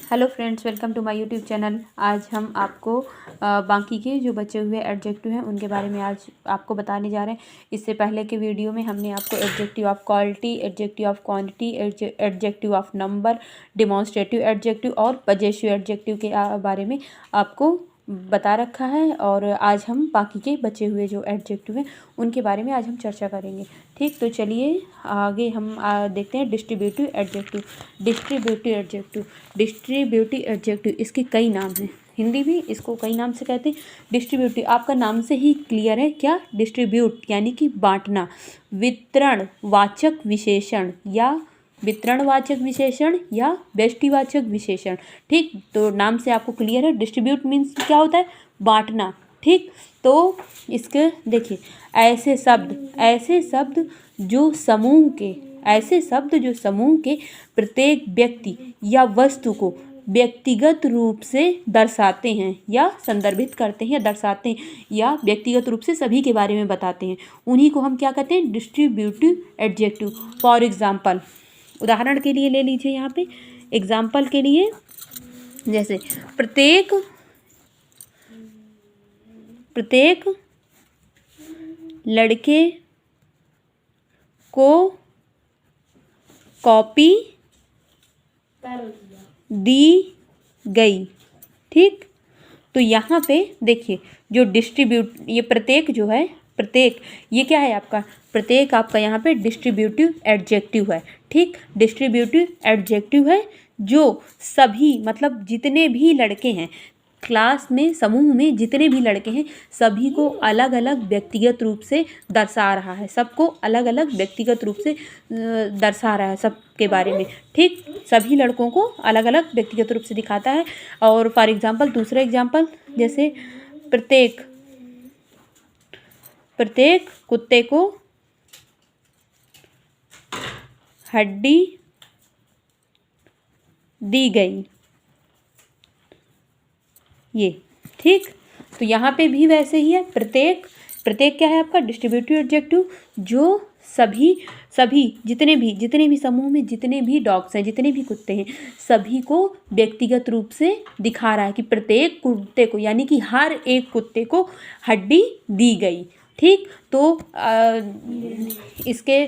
Hello friends, welcome to my YouTube channel. आज हम आपको बाकी के जो बचे हुए एडजेक्टिव हैं उनके बारे में आज आपको बताने जा रहे हैं। इससे पहले के वीडियो में हमने आपको adjective of quality, adjective of quantity, adjective of number, demonstrative adjective और पजेसिव एडजेक्टिव के बारे में आपको बता रखा है। और आज हम बाकी के बचे हुए जो एडजेक्टिव हैं उनके बारे में आज हम चर्चा करेंगे। ठीक, तो चलिए आगे हम देखते हैं distributive adjective. Distributive adjective, distributive adjective इसके कई नाम हैं। हिंदी में इसको कई नाम से कहते हैं। डिस्ट्रीब्यूटिव आपका नाम से ही क्लियर है क्या, डिस्ट्रीब्यूट यानी कि बांटना। वितरण वाचक विशेषण या वितरणवाचक विशेषण या व्यष्टिवाचक विशेषण। ठीक, तो नाम से आपको क्लियर है। डिस्ट्रीब्यूट मीन्स क्या होता है, बांटना। ठीक, तो इसके देखिए ऐसे शब्द जो समूह के प्रत्येक व्यक्ति या वस्तु को व्यक्तिगत रूप से दर्शाते हैं या संदर्भित करते हैं या दर्शाते हैं या व्यक्तिगत रूप से सभी के बारे में बताते हैं, उन्हीं को हम क्या कहते हैं, डिस्ट्रीब्यूटिव एडजेक्टिव। फॉर एग्जाम्पल, उदाहरण के लिए ले लीजिए यहाँ पे एग्जाम्पल के लिए, जैसे प्रत्येक लड़के को कॉपी दी गई। ठीक, तो यहाँ पे देखिए जो ये प्रत्येक जो है, प्रत्येक ये क्या है आपका, प्रत्येक आपका यहाँ पे डिस्ट्रीब्यूटिव एडजेक्टिव है। ठीक, डिस्ट्रीब्यूटिव एडजेक्टिव है जो सभी मतलब जितने भी लड़के हैं क्लास में, समूह में जितने भी लड़के हैं सभी को अलग अलग व्यक्तिगत रूप से दर्शा रहा है, सबको अलग अलग व्यक्तिगत रूप से दर्शा रहा है सबके बारे में। ठीक, सभी लड़कों को अलग अलग व्यक्तिगत रूप से दिखाता है। और फॉर एग्जांपल दूसरा एग्जांपल, जैसे प्रत्येक कुत्ते को हड्डी दी गई। ये ठीक, तो यहाँ पे भी वैसे ही है। प्रत्येक क्या है आपका, डिस्ट्रीब्यूटिव एडजेक्टिव जो सभी जितने भी समूह में जितने भी डॉग्स हैं, जितने भी कुत्ते हैं, सभी को व्यक्तिगत रूप से दिखा रहा है कि प्रत्येक कुत्ते को यानी कि हर एक कुत्ते को हड्डी दी गई। ठीक, तो इसके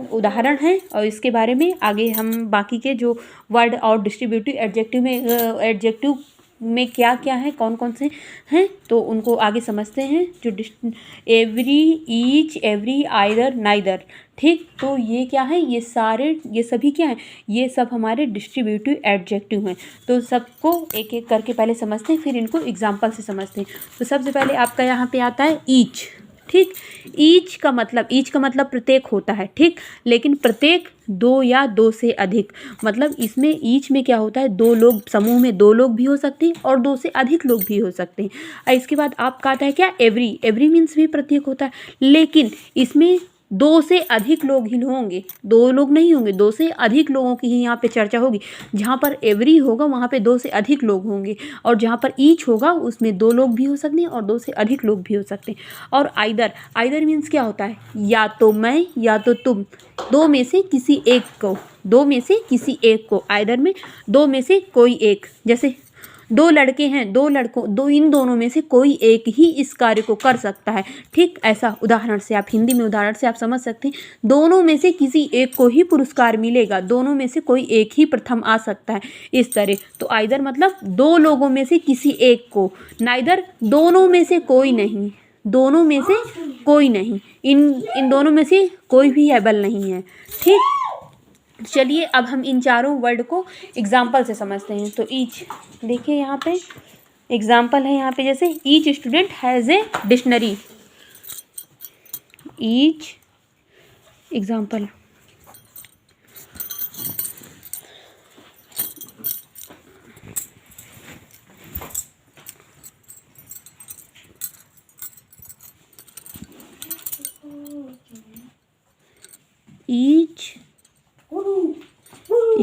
उदाहरण हैं और इसके बारे में आगे हम बाकी के जो वर्ड और डिस्ट्रीब्यूटिव एडजेक्टिव में क्या क्या है, कौन कौन से हैं, तो उनको आगे समझते हैं। जो every, each, every, either, neither. ठीक, तो ये क्या है, ये सभी क्या हैं, ये सब हमारे डिस्ट्रीब्यूटिव एडजेक्टिव हैं। तो सबको एक एक करके पहले समझते हैं, फिर इनको एग्जाम्पल से समझते हैं। तो सबसे पहले आपका यहाँ पे आता है ईच। ठीक, ईच का मतलब प्रत्येक होता है। ठीक, लेकिन प्रत्येक दो या दो से अधिक, मतलब इसमें ईच में क्या होता है, दो लोग, समूह में दो लोग भी हो सकते हैं और दो से अधिक लोग भी हो सकते हैं। और इसके बाद आपका आता है क्या, एवरी मीन्स भी प्रत्येक होता है, लेकिन इसमें दो से अधिक लोग ही होंगे, दो लोग नहीं होंगे, दो से अधिक लोगों की ही यहाँ पे चर्चा होगी। जहाँ पर एवरी होगा वहाँ पे दो से अधिक लोग होंगे, और जहाँ पर ईच होगा उसमें दो लोग भी हो सकते हैं और दो से अधिक लोग भी हो सकते हैं। और आइदर मीन्स क्या होता है, या तो मैं या तो तुम, दो में से किसी एक को, आइदर में दो में से कोई एक। जैसे दो लड़के हैं, इन दोनों में से कोई एक ही इस कार्य को कर सकता है। ठीक, ऐसा उदाहरण से आप हिंदी में उदाहरण से आप समझ सकते हैं, दोनों में से किसी एक को ही पुरस्कार मिलेगा, दोनों में से कोई एक ही प्रथम आ सकता है, इस तरह। तो आइदर मतलब दो लोगों में से किसी एक को, नाइदर दोनों में से कोई नहीं, इन दोनों में से कोई भी एबल नहीं है। ठीक, चलिए अब हम इन चारों वर्ड को एग्जाम्पल से समझते हैं। तो ईच देखिए यहाँ पे एग्जाम्पल है, यहाँ पे जैसे each student has a dictionary. Each example, each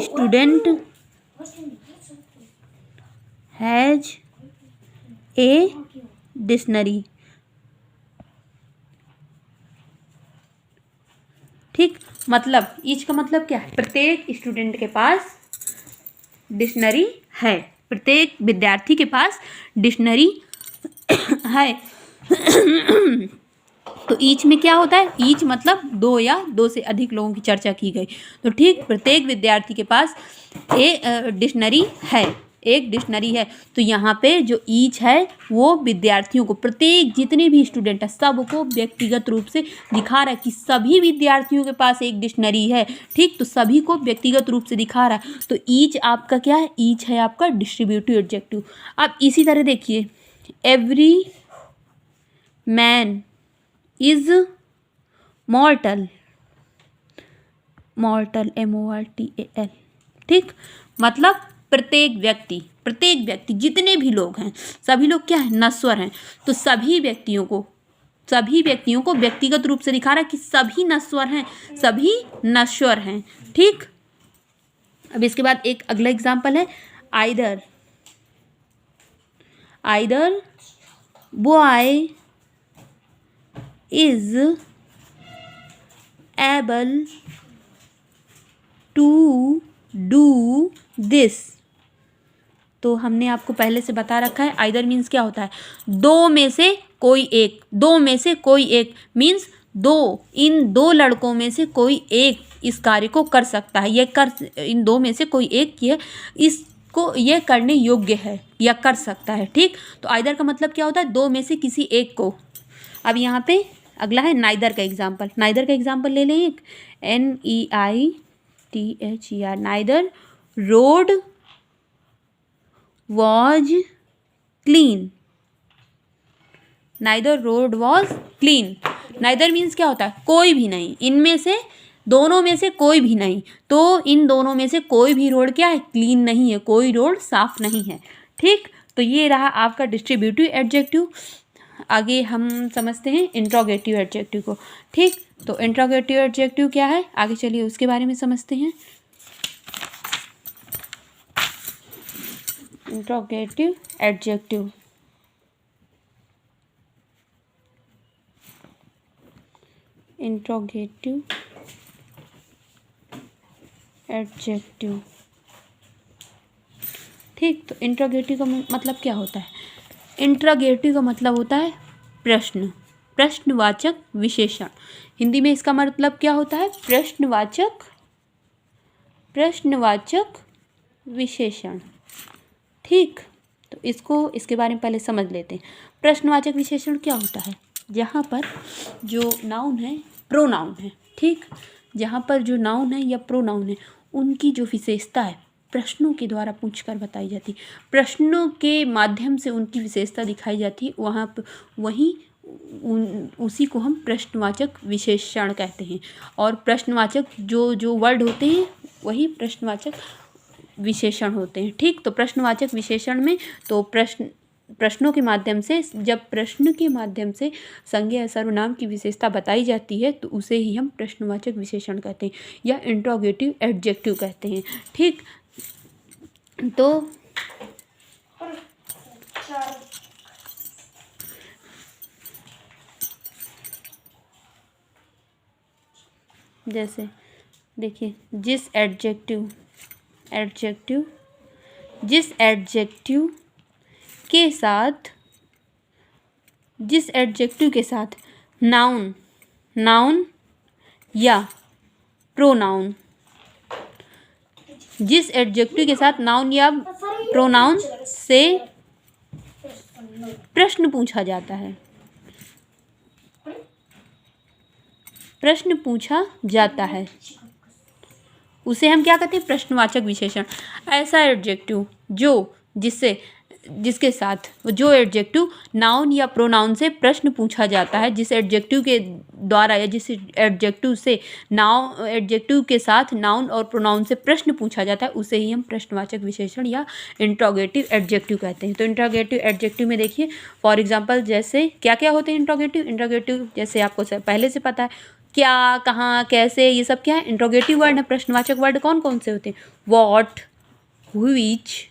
student has a dictionary. ठीक, मतलब ईच का मतलब क्या है, प्रत्येक स्टूडेंट के पास डिक्शनरी है, प्रत्येक विद्यार्थी के पास डिक्शनरी है। तो ईच में क्या होता है, ईच मतलब दो या दो से अधिक लोगों की चर्चा की गई। तो ठीक, प्रत्येक विद्यार्थी के पास डिक्शनरी है, एक डिक्शनरी है। तो यहाँ पे जो ईच है वो विद्यार्थियों को, प्रत्येक जितने भी स्टूडेंट है सबको व्यक्तिगत रूप से दिखा रहा है कि सभी विद्यार्थियों के पास एक डिक्शनरी है। ठीक, तो सभी को व्यक्तिगत रूप से दिखा रहा है। तो ईच आपका क्या है, ईच है आपका डिस्ट्रीब्यूटिव एडजेक्टिव। अब इसी तरह देखिए, एवरी मैन इज मॉर्टल, मॉर्टल MORTAL। ठीक, मतलब प्रत्येक व्यक्ति जितने भी लोग हैं सभी लोग क्या है, नश्वर हैं। तो सभी व्यक्तियों को व्यक्तिगत रूप से दिखा रहा है कि सभी नश्वर हैं, सभी नश्वर हैं। ठीक, अब इसके बाद एक अगला एग्जाम्पल है, either boy is able to do this. तो हमने आपको पहले से बता रखा है, आइदर मीन्स क्या होता है, दो में से कोई एक मीन्स इन दो लड़कों में से कोई एक इस कार्य को कर सकता है, इन दो में से कोई एक ये करने योग्य है या कर सकता है। ठीक, तो आइदर का मतलब क्या होता है, दो में से किसी एक को। अब यहाँ पे अगला है नाइदर का एग्जाम्पल ले लें एक, NEITHER, neither road was clean, neither means क्या होता है, कोई भी नहीं, इनमें से दोनों में से कोई भी नहीं। तो इन दोनों में से कोई भी रोड क्या है, क्लीन नहीं है, कोई रोड साफ नहीं है। ठीक, तो ये रहा आपका डिस्ट्रीब्यूटिव एडजेक्टिव। आगे हम समझते हैं इंट्रोगेटिव एडजेक्टिव को। ठीक, तो इंट्रोगेटिव एडजेक्टिव क्या है, आगे चलिए उसके बारे में समझते हैं। इंट्रोगेटिव एडजेक्टिव, ठीक, तो इंट्रोगेटिव का मतलब क्या होता है, इंट्रोगेटिव का मतलब होता है प्रश्नवाचक विशेषण। हिंदी में इसका मतलब क्या होता है, प्रश्नवाचक विशेषण। ठीक, तो इसके बारे में पहले समझ लेते हैं। प्रश्नवाचक विशेषण क्या होता है, जहाँ पर जो नाउन है, प्रोनाउन है। ठीक, जहाँ पर जो नाउन है या प्रोनाउन है उनकी जो विशेषता है प्रश्नों के द्वारा पूछकर बताई जाती, प्रश्नों के माध्यम से उनकी विशेषता दिखाई जाती है, उसी को हम प्रश्नवाचक विशेषण कहते हैं। और प्रश्नवाचक जो वर्ड होते हैं वही प्रश्नवाचक विशेषण होते हैं। ठीक, तो प्रश्नवाचक विशेषण में तो प्रश्नों के माध्यम से, जब प्रश्न के माध्यम से संज्ञा या सर्वनाम की विशेषता बताई जाती है तो उसे ही हम प्रश्नवाचक विशेषण कहते हैं या इंट्रोगेटिव एडजेक्टिव कहते हैं। ठीक, तो जैसे देखिए, जिस एडजेक्टिव के साथ नाउन या प्रोनाउन, जिस एडजेक्टिव के साथ नाउन या प्रोनाउन से प्रश्न पूछा जाता है उसे हम क्या कहते हैं, प्रश्नवाचक विशेषण। ऐसा एडजेक्टिव जिसके साथ जो एडजेक्टिव नाउन या प्रोनाउन से प्रश्न पूछा जाता है, जिस एडजेक्टिव के द्वारा या जिस एडजेक्टिव के साथ नाउन और प्रोनाउन से प्रश्न पूछा जाता है उसे ही हम प्रश्नवाचक विशेषण या इंट्रोगेटिव एडजेक्टिव कहते हैं। तो इंट्रोगेटिव एडजेक्टिव में देखिए, फॉर एग्जांपल जैसे क्या क्या होते हैं इंट्रोगेटिव, जैसे आपको पहले से पता है, क्या, कहाँ, कैसे, ये सब क्या है, इंट्रोगेटिव वर्ड है। प्रश्नवाचक वर्ड कौन कौन से होते हैं, व्हाट, व्हिच,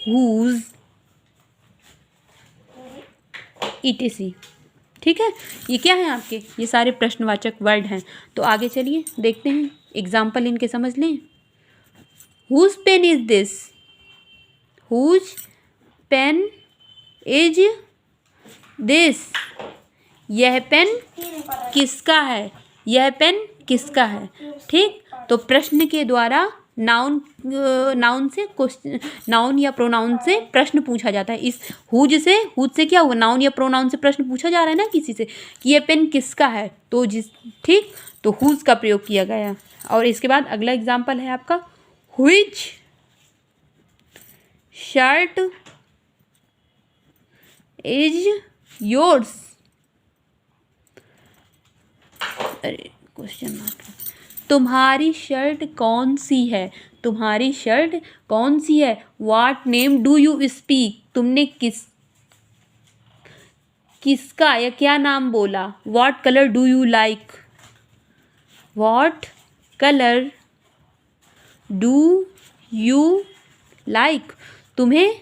हुज, etc। ठीक है, ये क्या है आपके, ये सारे प्रश्नवाचक वर्ड हैं। तो आगे चलिए देखते हैं, एग्जाम्पल इनके समझ लें। Whose pen is this, whose pen is this, यह पेन किसका है, यह पेन किसका है। ठीक, तो प्रश्न के द्वारा नाउन से क्वेश्चन, नाउन या प्रोनाउन से प्रश्न पूछा जाता है। इस हुज से क्या हुआ, नाउन या प्रोनाउन से प्रश्न पूछा जा रहा है ना किसी से कि यह पेन किसका है, तो ठीक, तो हुज का प्रयोग किया गया। और इसके बाद अगला एग्जाम्पल है आपका, व्हिच शर्ट इज योर्स, अरे क्वेश्चन मार्क, तुम्हारी शर्ट कौन सी है, तुम्हारी शर्ट कौन सी है। What name do you speak, तुमने किसका या क्या नाम बोला। What colour do you like, what colour do you like, तुम्हें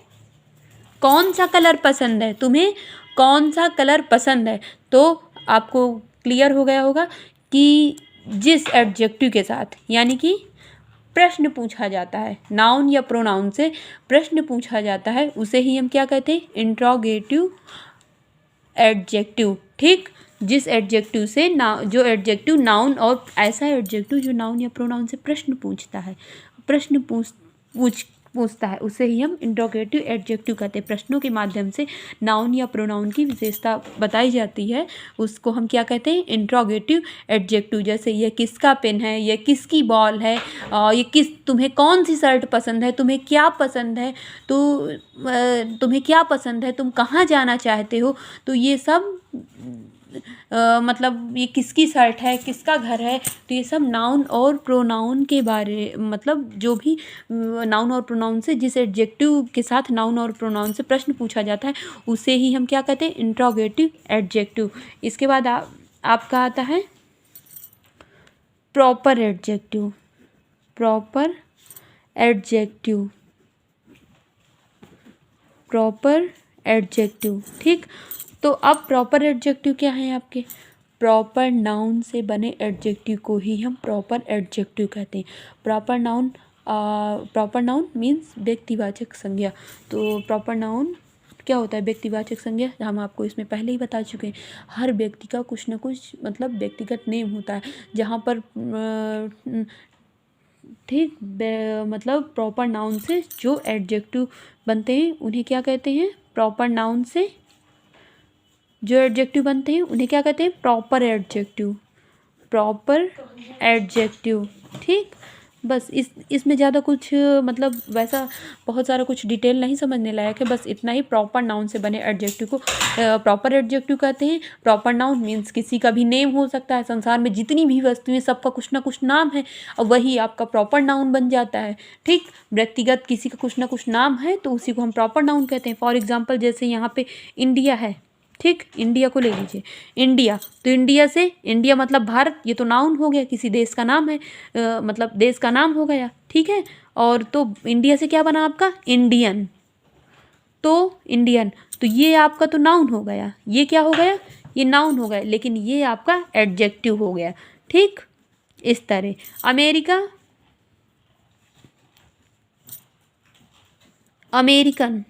कौन सा कलर पसंद है, तुम्हें कौन सा कलर पसंद है। तो आपको क्लियर हो गया होगा कि जिस एडजेक्टिव के साथ, यानी कि प्रश्न पूछा जाता है, नाउन या प्रोनाउन से प्रश्न पूछा जाता है, उसे ही हम क्या कहते हैं, इंट्रोगेटिव एडजेक्टिव। ठीक, जिस एडजेक्टिव से जो एडजेक्टिव नाउन, और ऐसा एडजेक्टिव जो नाउन या प्रोनाउन से प्रश्न पूछता है, प्रश्न पूछता है, उसे ही हम इंट्रोगेटिव एडजेक्टिव कहते हैं। प्रश्नों के माध्यम से नाउन या प्रोनाउन की विशेषता बताई जाती है, उसको हम क्या कहते हैं, इंट्रोगेटिव एडजेक्टिव। जैसे ये किसका पेन है, ये किसकी बॉल है, ये तुम्हें कौन सी शर्ट पसंद है, तुम्हें क्या पसंद है, तो तुम्हें क्या पसंद है, तुम कहाँ जाना चाहते हो। तो ये सब मतलब ये किसकी शर्ट है, किसका घर है, तो ये सब नाउन और प्रोनाउन के बारे, मतलब जो भी नाउन और प्रोनाउन से, जिस एडजेक्टिव के साथ नाउन और प्रोनाउन से प्रश्न पूछा जाता है, उसे ही हम क्या कहते हैं, इंट्रोगेटिव एडजेक्टिव। इसके बाद आपका आता है proper adjective, proper adjective, proper adjective. ठीक, तो अब प्रॉपर एडजेक्टिव क्या है आपके, प्रॉपर नाउन से बने एडजेक्टिव को ही हम प्रॉपर एडजेक्टिव कहते हैं। प्रॉपर नाउन मीन्स व्यक्तिवाचक संज्ञा। तो प्रॉपर नाउन क्या होता है, व्यक्तिवाचक संज्ञा, हम आपको इसमें पहले ही बता चुके हैं। हर व्यक्ति का कुछ ना कुछ मतलब व्यक्तिगत नेम होता है, जहाँ पर ठीक, मतलब प्रॉपर नाउन से जो एडजेक्टिव बनते हैं उन्हें क्या कहते हैं, प्रॉपर नाउन से जो एडजेक्टिव बनते हैं उन्हें क्या कहते हैं, प्रॉपर एडजेक्टिव, प्रॉपर एडजेक्टिव। ठीक, बस इसमें ज़्यादा कुछ मतलब वैसा बहुत सारा कुछ डिटेल नहीं समझने लायक है, बस इतना ही। प्रॉपर नाउन से बने एडजेक्टिव को प्रॉपर एडजेक्टिव कहते हैं। प्रॉपर नाउन मीन्स किसी का भी नेम हो सकता है, संसार में जितनी भी वस्तुएं सबका कुछ ना कुछ नाम है, और वही आपका प्रॉपर नाउन बन जाता है। ठीक, व्यक्तिगत किसी का कुछ ना कुछ नाम है तो उसी को हम प्रॉपर नाउन कहते हैं। फॉर एग्जाम्पल जैसे यहाँ पे इंडिया है, ठीक, इंडिया को ले लीजिए, इंडिया, तो इंडिया से, इंडिया मतलब भारत, ये तो नाउन हो गया, किसी देश का नाम है, मतलब देश का नाम हो गया। ठीक है, और तो इंडिया से क्या बना आपका, इंडियन, तो इंडियन, तो ये आपका तो नाउन हो गया, ये क्या हो गया, ये नाउन हो गया, लेकिन ये आपका एडजेक्टिव हो गया। ठीक, इस तरह अमेरिका, अमेरिकन,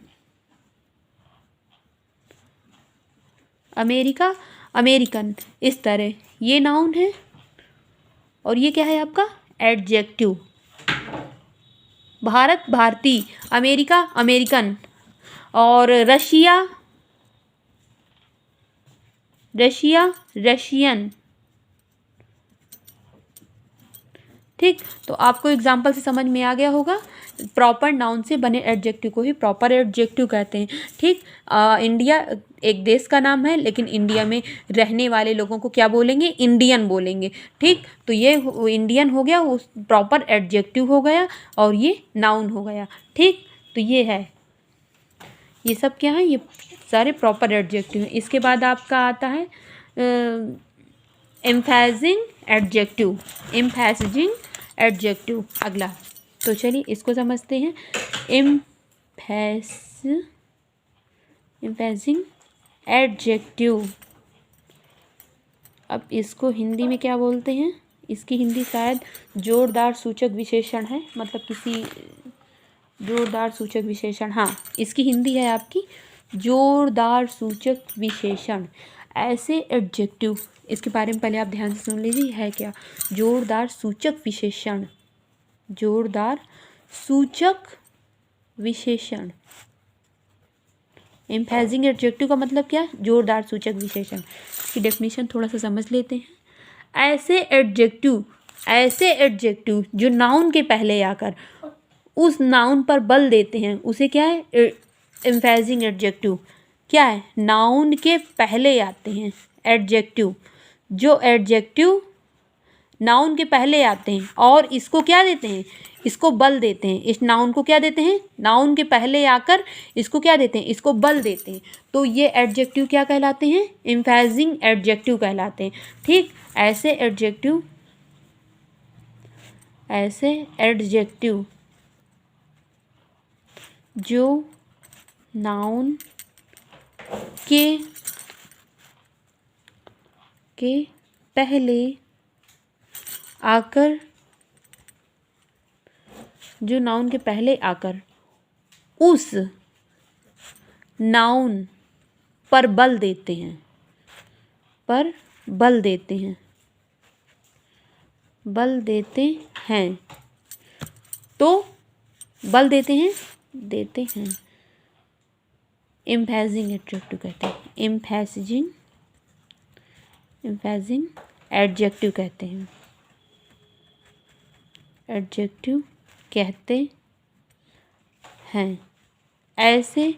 अमेरिका, अमेरिकन, इस तरह ये नाउन है और ये क्या है आपका एडजेक्टिव। भारत, भारतीय, अमेरिका, अमेरिकन, और रशिया, रशिया, रशियन। ठीक, तो आपको एग्जाम्पल से समझ में आ गया होगा, प्रॉपर नाउन से बने एडजेक्टिव को ही प्रॉपर एडजेक्टिव कहते हैं। ठीक, इंडिया एक देश का नाम है, लेकिन इंडिया में रहने वाले लोगों को क्या बोलेंगे, इंडियन बोलेंगे। ठीक, तो ये इंडियन हो गया, वो प्रॉपर एडजेक्टिव हो गया, और ये नाउन हो गया। ठीक, तो ये है, ये सब क्या है, ये सारे प्रॉपर एडजेक्टिव हैं। इसके बाद आपका आता है एम्फेसिंग एडजेक्टिव, एम्फेसिंग एडजेक्टिव अगला। तो चलिए इसको समझते हैं। एम्फेसिंग एडजेक्टिव, अब इसको हिंदी में क्या बोलते हैं, इसकी हिंदी शायद जोरदार सूचक विशेषण है, मतलब किसी जोरदार सूचक विशेषण, हाँ इसकी हिंदी है आपकी जोरदार सूचक विशेषण। ऐसे एडजेक्टिव, इसके बारे में पहले आप ध्यान से सुन लीजिए है क्या। जोरदार सूचक विशेषण, जोरदार सूचक विशेषण। एम्फेसिंग एडजेक्टिव का मतलब क्या, जोरदार सूचक विशेषण। इसकी डेफिनेशन थोड़ा सा समझ लेते हैं। ऐसे एडजेक्टिव जो नाउन के पहले आकर उस नाउन पर बल देते हैं, उसे क्या है, एम्फेसिंग एडजेक्टिव। क्या है, नाउन के पहले आते हैं एडजेक्टिव, जो एडजेक्टिव नाउन के पहले आते हैं और इसको क्या देते हैं, इसको बल देते हैं। इस नाउन को क्या देते हैं, नाउन के पहले आकर इसको क्या देते हैं, इसको बल देते हैं। तो ये एडजेक्टिव क्या कहलाते हैं, एम्फेसिंग एडजेक्टिव कहलाते हैं। ठीक, ऐसे एडजेक्टिव जो नाउन के पहले आकर, जो नाउन के पहले आकर उस नाउन पर बल देते हैं, पर बल देते हैं, बल देते हैं, तो बल देते हैं, देते हैं, एम्फेसिंग एडजेक्टिव कहते हैं। एम्फेसिंग एडजेक्टिव कहते हैं, एडजेक्टिव कहते हैं। ऐसे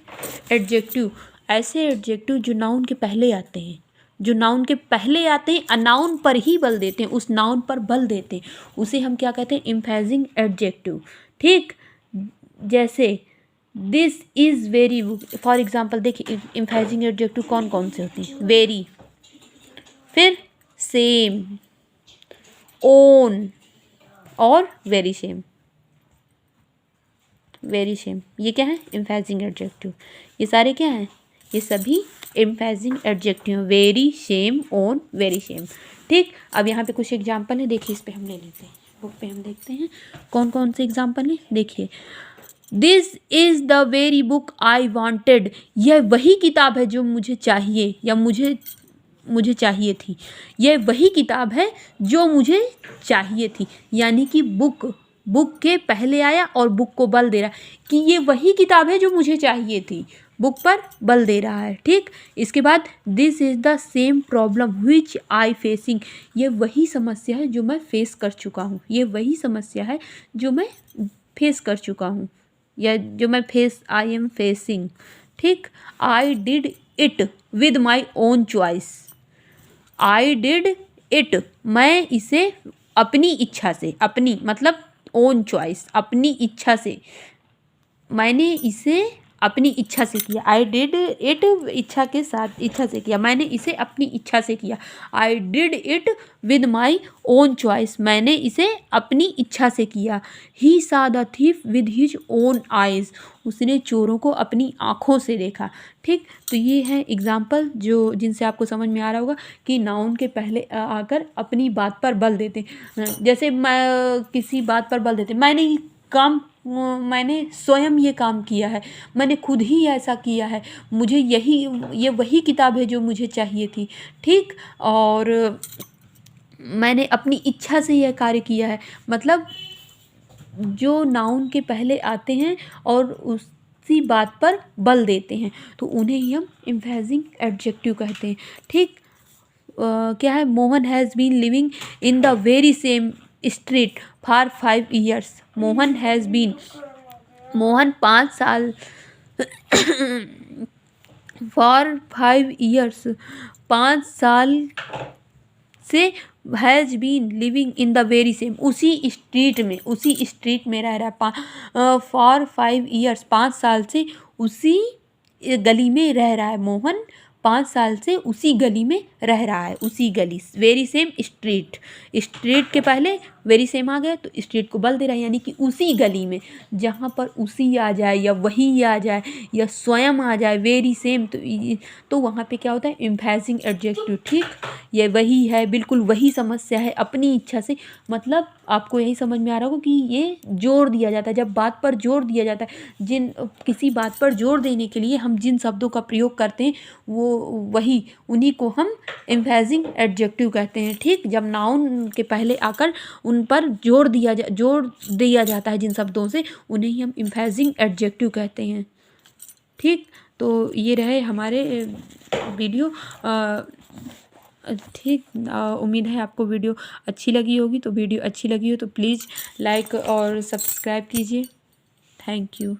एडजेक्टिव जो नाउन के पहले आते हैं, जो नाउन के पहले आते हैं, अनाउन पर ही बल देते हैं, उस नाउन पर बल देते हैं, उसे हम क्या कहते हैं, एम्फेसिंग एडजेक्टिव। ठीक, जैसे this is very, for example देखिए एम्फेसिंग एडजेक्टिव कौन कौन से होते हैं, वेरी, फिर सेम, ओन और वेरी सेम। वेरी सेम ये क्या है, एम्फेसिंग एडजेक्टिव। ये सारे क्या हैं, ये सभी emphasizing adjective, very, same, own, very same. ठीक, अब यहाँ पे कुछ एग्जाम्पल है, देखिए इस पे हम ले लेते हैं, बुक पे हम देखते हैं कौन कौन से एग्जाम्पल हैं। देखिए, this is the very book I wanted, यह वही किताब है जो मुझे चाहिए या मुझे चाहिए थी। यह वही किताब है जो मुझे चाहिए थी, यानी कि बुक के पहले आया और बुक को बल दे रहा कि ये वही किताब है जो मुझे चाहिए थी, बुक पर बल दे रहा है। ठीक, इसके बाद this is the same problem which I facing, ये वही समस्या है जो मैं फेस कर चुका हूँ, ये वही समस्या है जो मैं फेस कर चुका हूँ, या जो मैं आई एम फेसिंग। ठीक, I did it with my own choice, I did it, मैं इसे अपनी इच्छा से, अपनी मतलब ओन चॉइस, अपनी इच्छा से, मैंने इसे अपनी इच्छा से किया। आई डिड इट इच्छा के साथ, इच्छा से किया, मैंने इसे अपनी इच्छा से किया। आई did it with my own choice, मैंने इसे अपनी इच्छा से किया। ही सा the thief with his own eyes, उसने चोरों को अपनी आँखों से देखा। ठीक, तो ये है एग्जाम्पल जो जिनसे आपको समझ में आ रहा होगा कि नाउन के पहले आकर अपनी बात पर बल देते हैं। जैसे मैं किसी बात पर बल देते, मैंने स्वयं ये काम किया है, मैंने खुद ही ऐसा किया है, मुझे ये वही किताब है जो मुझे चाहिए थी। ठीक, और मैंने अपनी इच्छा से यह कार्य किया है, मतलब जो नाउन के पहले आते हैं और उसी बात पर बल देते हैं, तो उन्हें ही हम एम्फेसिंग एडजेक्टिव कहते हैं। ठीक, क्या है, Mohan has been living in the very same street for 5 years, Mohan 5 साल फॉर 5 years 5 साल से has been living in the very same, उसी स्ट्रीट में रह रहा है। फॉर 5 years 5 साल से उसी गली में रह रहा है। मोहन 5 साल से उसी गली में रह रहा है, उसी गली, वेरी सेम स्ट्रीट, स्ट्रीट के पहले वेरी सेम आ गया तो स्ट्रीट को बल दे रहा है, यानी कि उसी गली में। जहाँ पर उसी आ जाए या वही आ जाए या स्वयं आ जाए, वेरी सेम, तो वहाँ पे क्या होता है, एम्फैसिंग एडजेक्टिव। ठीक, ये वही है, बिल्कुल वही समस्या है, अपनी इच्छा से। मतलब आपको यही समझ में आ रहा होगा कि ये जोर दिया जाता है, जब बात पर जोर दिया जाता है, किसी बात पर जोर देने के लिए हम जिन शब्दों का प्रयोग करते हैं वो वही, उन्हीं को हम एम्फैसिंग एडजेक्टिव कहते हैं। ठीक, जब नाउन के पहले आकर उन पर जोर दिया जाता है जिन शब्दों से, उन्हें ही हम एम्फैसिंग एडजेक्टिव कहते हैं। ठीक, तो ये रहे हमारे वीडियो। ठीक, उम्मीद है आपको वीडियो अच्छी लगी होगी। तो वीडियो अच्छी लगी हो तो प्लीज़ लाइक और सब्सक्राइब कीजिए। Thank you.